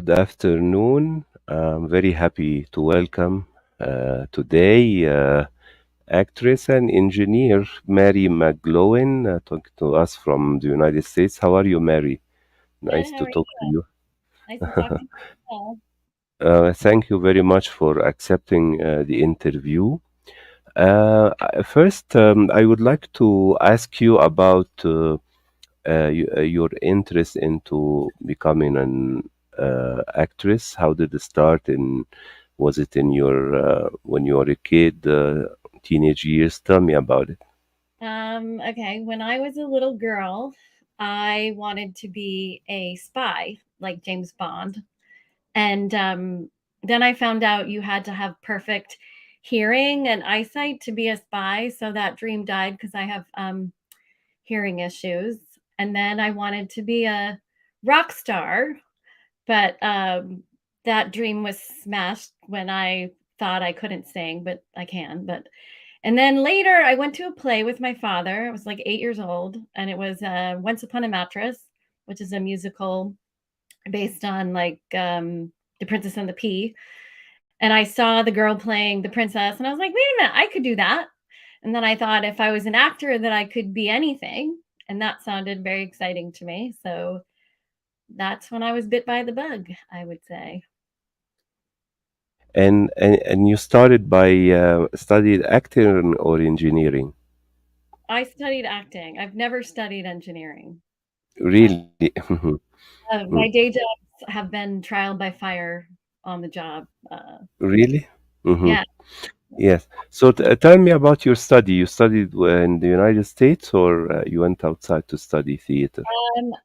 Good afternoon. I'm very happy to welcome today actress and engineer Mary McGloin talking to us from the United States. How are you, Mary? Good. Nice How to are you? talk to you. Nice to talk to you as well. Thank you very much for accepting the interview. First, I would like to ask you about your interest into becoming an actress. How did it start? And was it in your when you were a kid, teenage years? Tell me about it. Okay. When I was a little girl, I wanted to be a spy, like James Bond. And then I found out you had to have perfect hearing and eyesight to be a spy. So that dream died because I have hearing issues. And then I wanted to be a rock star, but that dream was smashed when I thought I couldn't sing, but I can. But and then later I went to a play with my father. I was like 8 years old, and it was Once Upon a Mattress, which is a musical based on The Princess and the Pea. And I saw the girl playing the princess, and I was like, wait a minute, I could do that. And then I thought if I was an actor that I could be anything, and that sounded very exciting to me. So that's when I was bit by the bug, I would say. And you started by studied acting or engineering? I studied acting. I've never studied engineering. Uh, Really? my day jobs have been trial by fire on the job. Really? Hmm. Yeah, Yes. So tell me about your study. You studied in the United States or you went outside to study theater?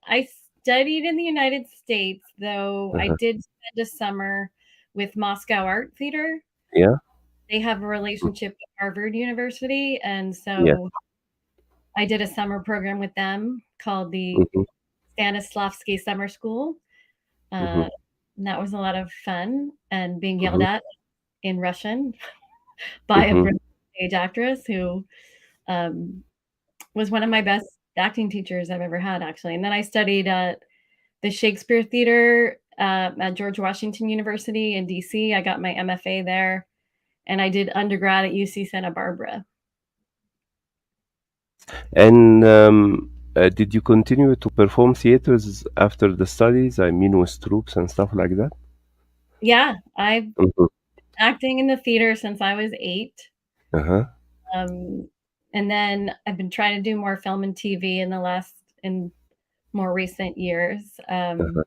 I studied in the United States, though I Uh-huh. did spend a summer with Moscow Art Theater. Yeah. They have a Mm. relationship with Harvard University, and Yeah. so I did a summer program with them called the Hmm. Stanislavski Summer School. Hmm. Uh, and that was a lot of fun and being yelled Hmm. at in Russian by a Hmm. British stage actress who um, was one of my best acting teachers I've ever had, actually. And then I studied at the Shakespeare Theater at George Washington University in DC. I got my MFA there, and I did undergrad at UC Santa Barbara. And did you continue to perform theaters after the studies? I mean, with troops and stuff like that? Yeah, I've been Hmm. acting in the theater since I was 8. Uh-huh. Um, and then I've been trying to do more film and TV in more recent years. Uh-huh.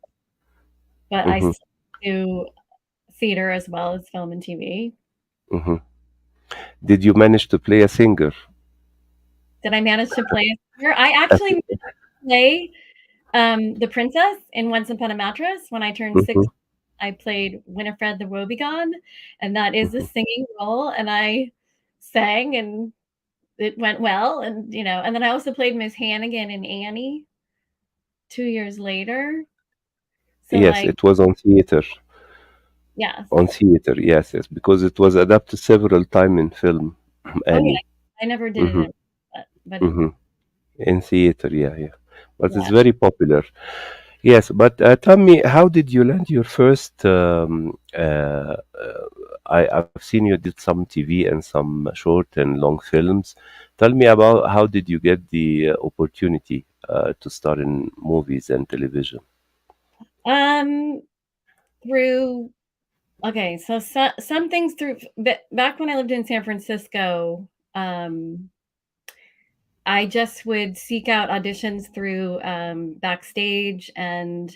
But I Hmm. still do theater as well as film and TV. Hmm. Did you manage to play a singer? Did I manage to play a singer? I actually managed to play the princess in Once Upon a Mattress when I turned Hmm. 6. I played Winifred the Woebegone, and that is a Hmm. singing role. And I sang, and it went well. And and then I also played Miss Hannigan in Annie 2 years later. So Yes, like, it was on theater. yes. On theater, yes, yes, because it was adapted several times in film, Oh Annie. yeah, I never did it Hmm. in, but Hmm. In theater, yeah, yeah. But it's yeah. very popular. Yes, but tell me, how did you land your first? I've seen you did some TV and some short and long films. Tell me about how did you get the opportunity to star in movies and television? Um, through Okay, so some things through back when I lived in San Francisco, um, I just would seek out auditions through Backstage and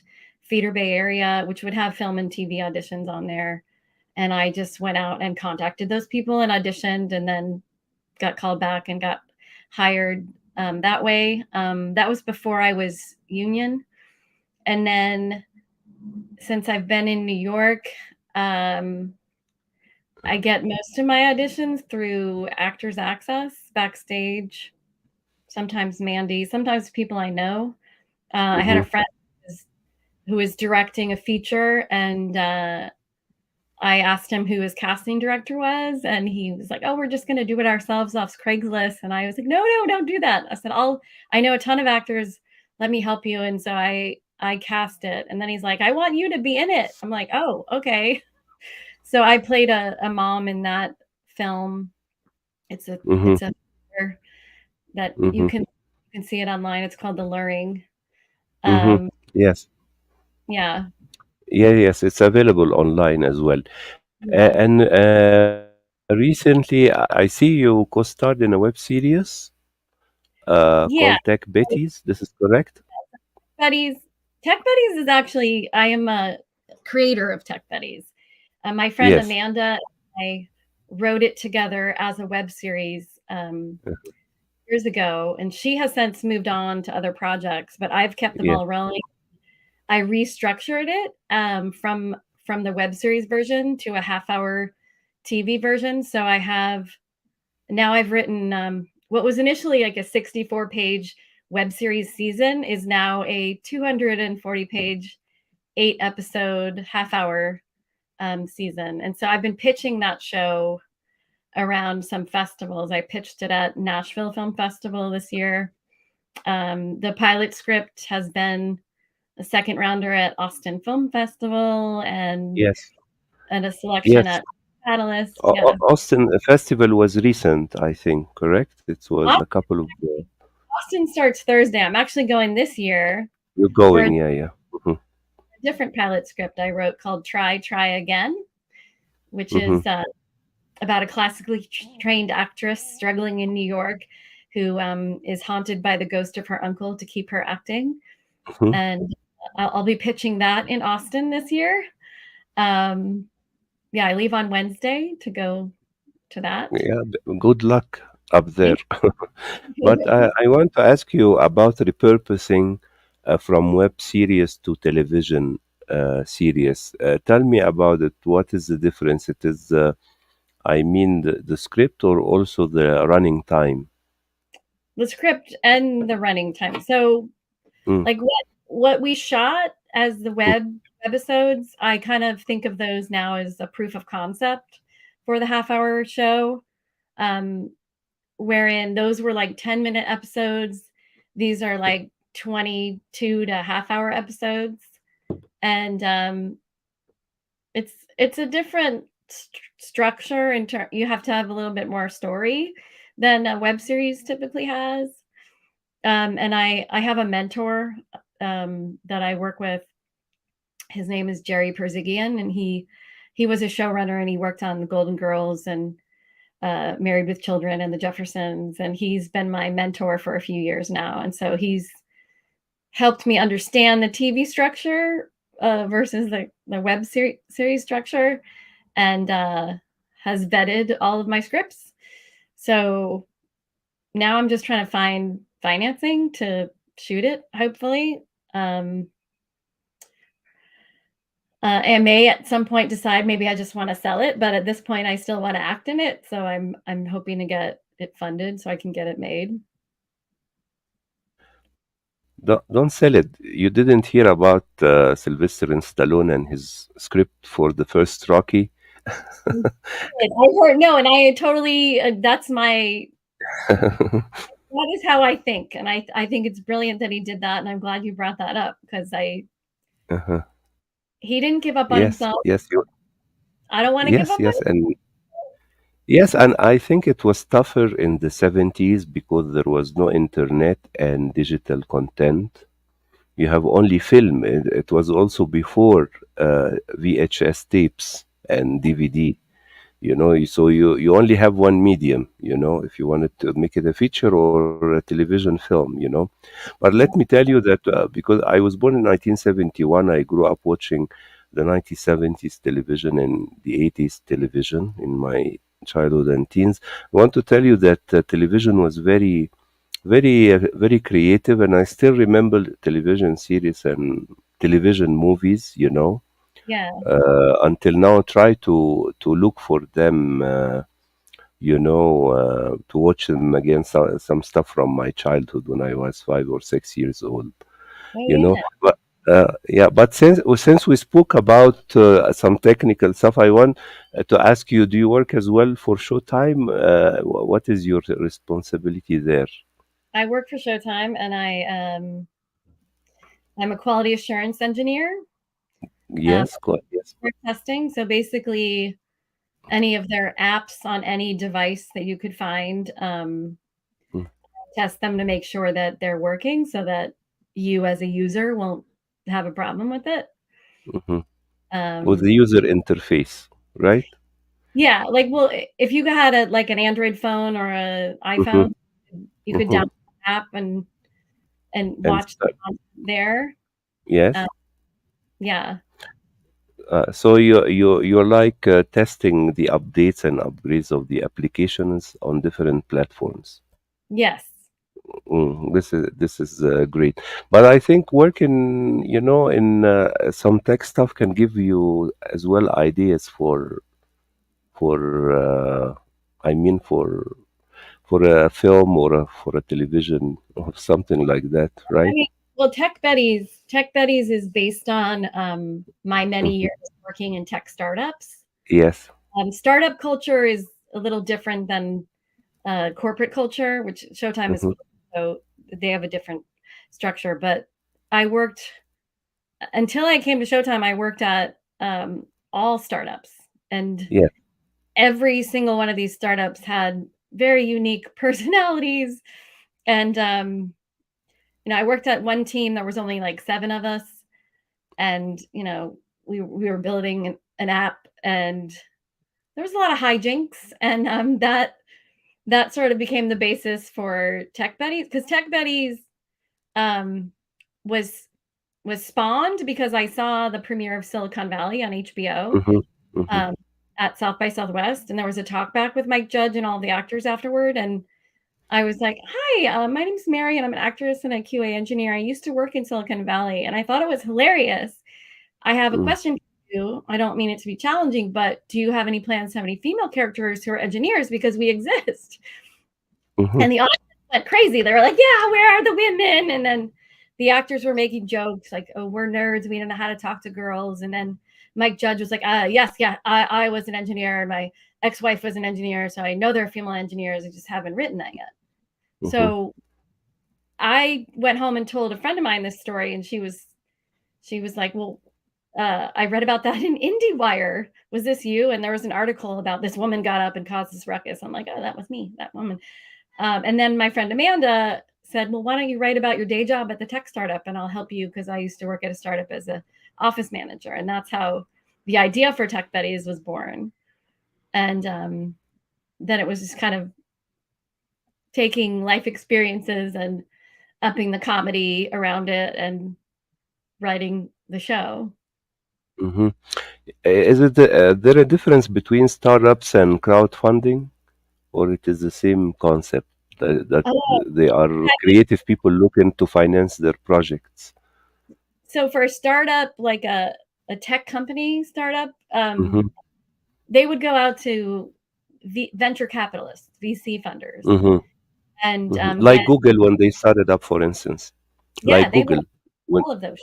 Theater Bay Area, which would have film and TV auditions on there. And I just went out and contacted those people and auditioned, and then got called back and got hired that way. That was before I was union. And then since I've been in New York, um, I get most of my auditions through Actors Access, Backstage, sometimes Mandy, sometimes people I know. I had a Mm-hmm. friend who was directing a feature, and I asked him who his casting director was, and he was like, "Oh, we're just going to do it ourselves off Craigslist." And I was like, "No, no, don't do that." I said, I know a ton of actors. Let me help you." And so I I cast it. And then he's like, I want you to be in it. I'm like, oh, okay. So I played a mom in that film. Mhm. It's a that Mhm. you can see it online. It's called The Luring. Mhm. Um, Yes. yeah, Yeah, yes, it's available online as well. yeah, And recently, I see you co-starred in a web series called yeah. Tech Betties. This is correct? Buddies, Tech Buddies is actually I am a creator of Tech Buddies. My friend Yes. Amanda and I wrote it together as a web series years ago, and she has since moved on to other projects, but I've kept them Yeah. all rolling. I restructured it from the web series version to a half-hour TV version. So I have now I've written what was initially like a 64-page web series season is now a 240-page 8-episode half-hour season. And so I've been pitching that show around some festivals. I pitched it at Nashville Film Festival this year. The pilot script has been a second rounder at Austin Film Festival Yes. and a selection Yes. at Catalyst. Yeah. Austin Festival was recent, I think, correct? It was a couple of Austin starts Thursday. I'm actually going this year you're for a going. Yeah, yeah. Mhm. different pilot script I wrote called Try Again, which is Mhm. about a classically trained actress struggling in New York who is haunted by the ghost of her uncle to keep her acting. Mhm. And I'll be pitching that in Austin this year. Um, yeah, I leave on Wednesday to go to that. Yeah, good luck up there. Thank But you. I want to ask you about repurposing from web series to television series. Tell me about it. What is the difference? It is, I mean, the script or also the running time? The script and the running time. So, Mm, like what we shot as the mm, webisodes, I kind of think of those now as a proof of concept for the half-hour show. Um, wherein those were like 10-minute episodes. These are like 22 to half-hour episodes. And it's a different structure you have to have a little bit more story than a web series typically has. And I have a mentor that I work with. His name is Jerry Perzigian, and he was a showrunner and he worked on the Golden Girls and Married with Children and the Jeffersons, and he's been my mentor for a few years now. And so he's helped me understand the TV structure versus the series structure, and has vetted all of my scripts. So now I'm just trying to find financing to shoot it, hopefully. Um, I may at some point decide maybe I just want to sell it, but at this point I still want to act in it. So I'm hoping to get it funded so I can get it made. don't sell it. You didn't hear about Sylvester Stallone and his script for the first Rocky? I heard no, and I totally that's my that is how I think, and I think it's brilliant that he did that, and I'm glad you brought that up because I Uh-huh. he didn't give up on Yes, himself. yes, I don't want to give yes, up on yes, and yes, and I think it was tougher in the 70s because there was no internet and digital content. You have only film. It was also before VHS tapes and DVD. So you only have one medium. If you wanted to make it a feature or a television film. But let me tell you that because I was born in 1971, I grew up watching the 1970s television and the 80s television in my childhood and teens. I want to tell you that television was very, very creative, and I still remember television series and television movies. yeah. Until now, try to look for them. To watch them again. Some stuff from my childhood when I was 5 or 6 years old. Oh You know, yeah. but yeah. But since we spoke about some technical stuff, I want to ask you: do you work as well for Showtime? What is your responsibility there? I work for Showtime, and I'm a quality assurance engineer, um, Yes, quite. Yes. for testing. So basically, any of their apps on any device that you could find, test them to make sure that they're working so that you as a user won't have a problem with it. Mm-hmm. With Um, the user interface, right? yeah, like, well, if you had a like an Android phone or a Mm-hmm. iPhone, you could Mm-hmm. download the app and And watch the start. content there. Yes. Um, yeah. So you're like testing the updates and upgrades of the applications on different platforms. Yes. This is great, but I think working, in some tech stuff can give you as well ideas for I mean for a film or for a television or something like that, I right? mean, well, Tech Betties is based on my many Hmm. years working in tech startups. Yes. Startup culture is a little different than corporate culture, which Showtime is Hmm. so they have a different structure. But I worked until I came to Showtime. I worked at all startups, and Yes. every single one of these startups had very unique personalities. And I worked at one team. There was only like 7 of us, and we were building an app, and there was a lot of hijinks, and that sort of became the basis for Tech Betties, because Tech Betties um, was spawned because I saw the premiere of Silicon Valley on HBO, Hmm. Hmm. um, at South by Southwest, and there was a talk back with Mike Judge and all the actors afterward, and I was like, "Hi, my name's Mary, and I'm an actress and a QA engineer. I used to work in Silicon Valley, and I thought it was hilarious. I have a question for you. I don't mean it to be challenging, but do you have any plans to have any female characters who are engineers because we exist?" Hmm. And the audience went crazy. They were like, "Yeah, where are the women?" And then the actors were making jokes like, "Oh, we're nerds. We don't know how to talk to girls." And then Mike Judge was like, yes, yeah, I was an engineer. And my ex-wife was an engineer. So I know there are female engineers. I just haven't written that yet." Hmm. So I went home and told a friend of mine this story, and she was like, "Well, I read about that in IndieWire. Was this you?" And there was an article about this woman got up and caused this ruckus. I'm like, "Oh, that was me, that woman." And then my friend Amanda said, "Well, why don't you write about your day job at the tech startup, and I'll help you because I used to work at a startup as a office manager." And that's how the idea for Tech Betties was born. And then it was just kind of taking life experiences and upping the comedy around it and writing the show. Hmm. Is it there a difference between startups and crowdfunding, or it is the same concept that Oh, they are creative people looking to finance their projects? so for a startup, like a tech company startup, Hmm. they would go out to venture capitalists, VC funders, Hmm. and Hmm. get, Like Google when they started up, for instance, like yeah, they would Google when. all of those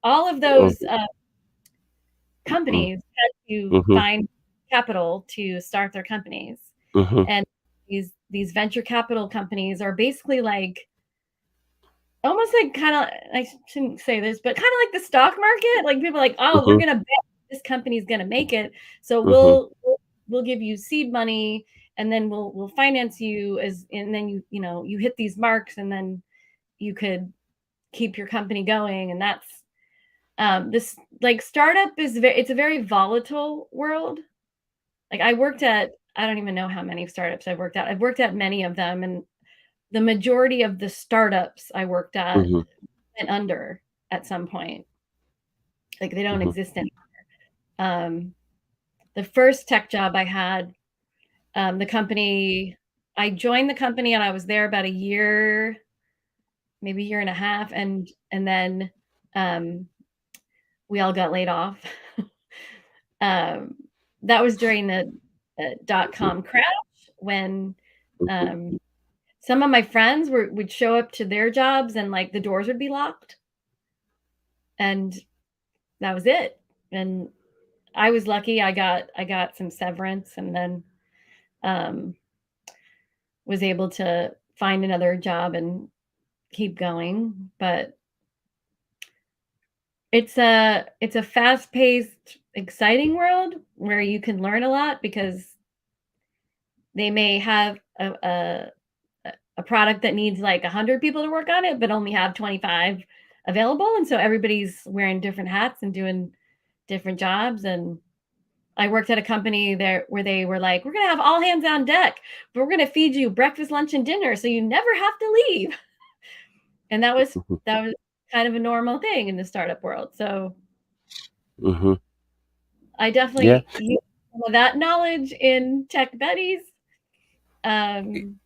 all of Mm, those mm, companies had to mhm, find capital to start their companies, mhm, and these venture capital companies are basically like almost like kind of, I shouldn't say this, but kind of like the stock market. Like people are like, "Oh, we're mhm, gonna bet this company's gonna make it, so mhm, we'll give you seed money, and then we'll finance you as, and then you hit these marks, and then you could keep your company going." And that's this, like, startup is it's a very volatile world. Like I don't even know how many startups I've worked at. I've worked at many of them, and the majority of the startups I worked at mhm, went under at some point. Like they don't mhm, exist anymore. Um, the first tech job I had, the company, I joined the company and I was there about a year, maybe a year and a half, and then um, we all got laid off. um, that was during the dot mhm, com crash, when mhm, um, some of my friends would show up to their jobs and like the doors would be locked, and that was it. And I was lucky. I got some severance, and then um, was able to find another job and keep going. But it's a fast-paced, exciting world where you can learn a lot because they may have a product that needs like 100 people to work on it, but only have 25 available. And so everybody's wearing different hats and doing different jobs. And I worked at a company there where they were like, we're going to have all hands on deck, but we're going to feed you breakfast, lunch, and dinner. So you never have to leave. And that was kind of a normal thing in the startup world. So Hmm. I Yeah. definitely use some of that knowledge in Tech Betties. Um,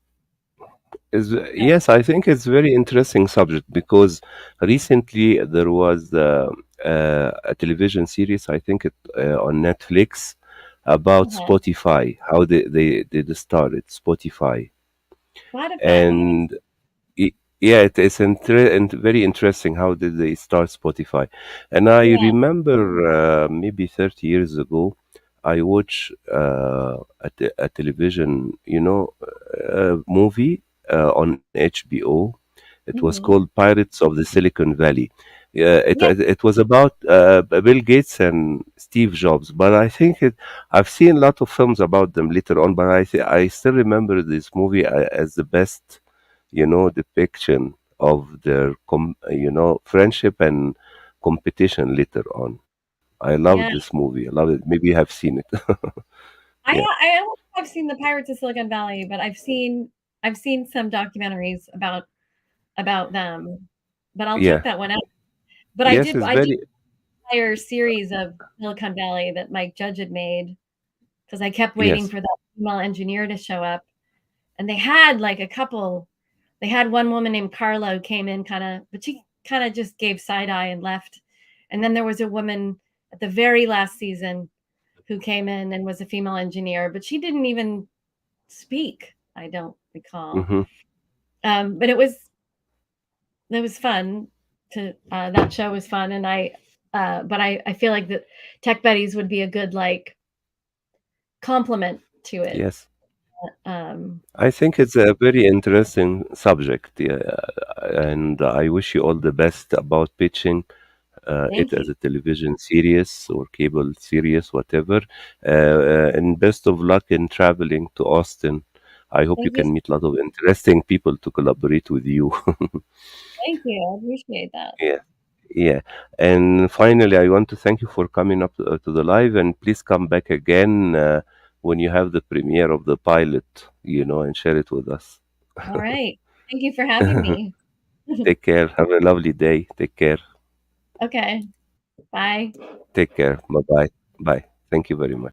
Is yeah. yes, I think it's very interesting subject because recently there was a television series, I think it on Netflix about Uh-huh. Spotify, how they started Spotify, Spotify. Oh, and I- yeah, it is very interesting how did they start Spotify. And I yeah. remember maybe 30 years ago, I watched a television, movie on HBO. It was called Mhm. Pirates of the Silicon Valley. Yeah, Yeah. it was about Bill Gates and Steve Jobs, but I think I've seen a lot of films about them later on, but I still remember this movie as the best, depiction of their friendship and competition later on. I love this Yeah. movie. I love it. Maybe you have seen it. Yeah. I don't think I've seen the Pirates of Silicon Valley, but I've seen some documentaries about them. But I'll check Yeah. that one out. But Yes, it's I did very. an entire series of Silicon Valley that Mike Judge had made because I kept waiting Yes. for that female engineer to show up. And they had like a couple. They had one woman named Carla who came in kind of, but she kind of just gave side eye and left. And then there was a woman at the very last season who came in and was a female engineer, but she didn't even speak. I don't recall. Hmm. But it was fun to that show was fun, and I feel like the Tech Buddies would be a good like complement to it. Yes. Um, I think it's a very interesting subject, yeah, and I wish you all the best about pitching it thank you, as a television series or cable series, whatever. And best of luck in traveling to Austin. I hope you thank you, can meet a lot of interesting people to collaborate with you. thank you. I appreciate that. Yeah, yeah. And finally, I want to thank you for coming up to the live, and please come back again when you have the premiere of the pilot, and share it with us. All right, thank you for having me. Take care. Have a lovely day. Take care. Okay, bye. Take care. Bye bye. Bye. Thank you very much.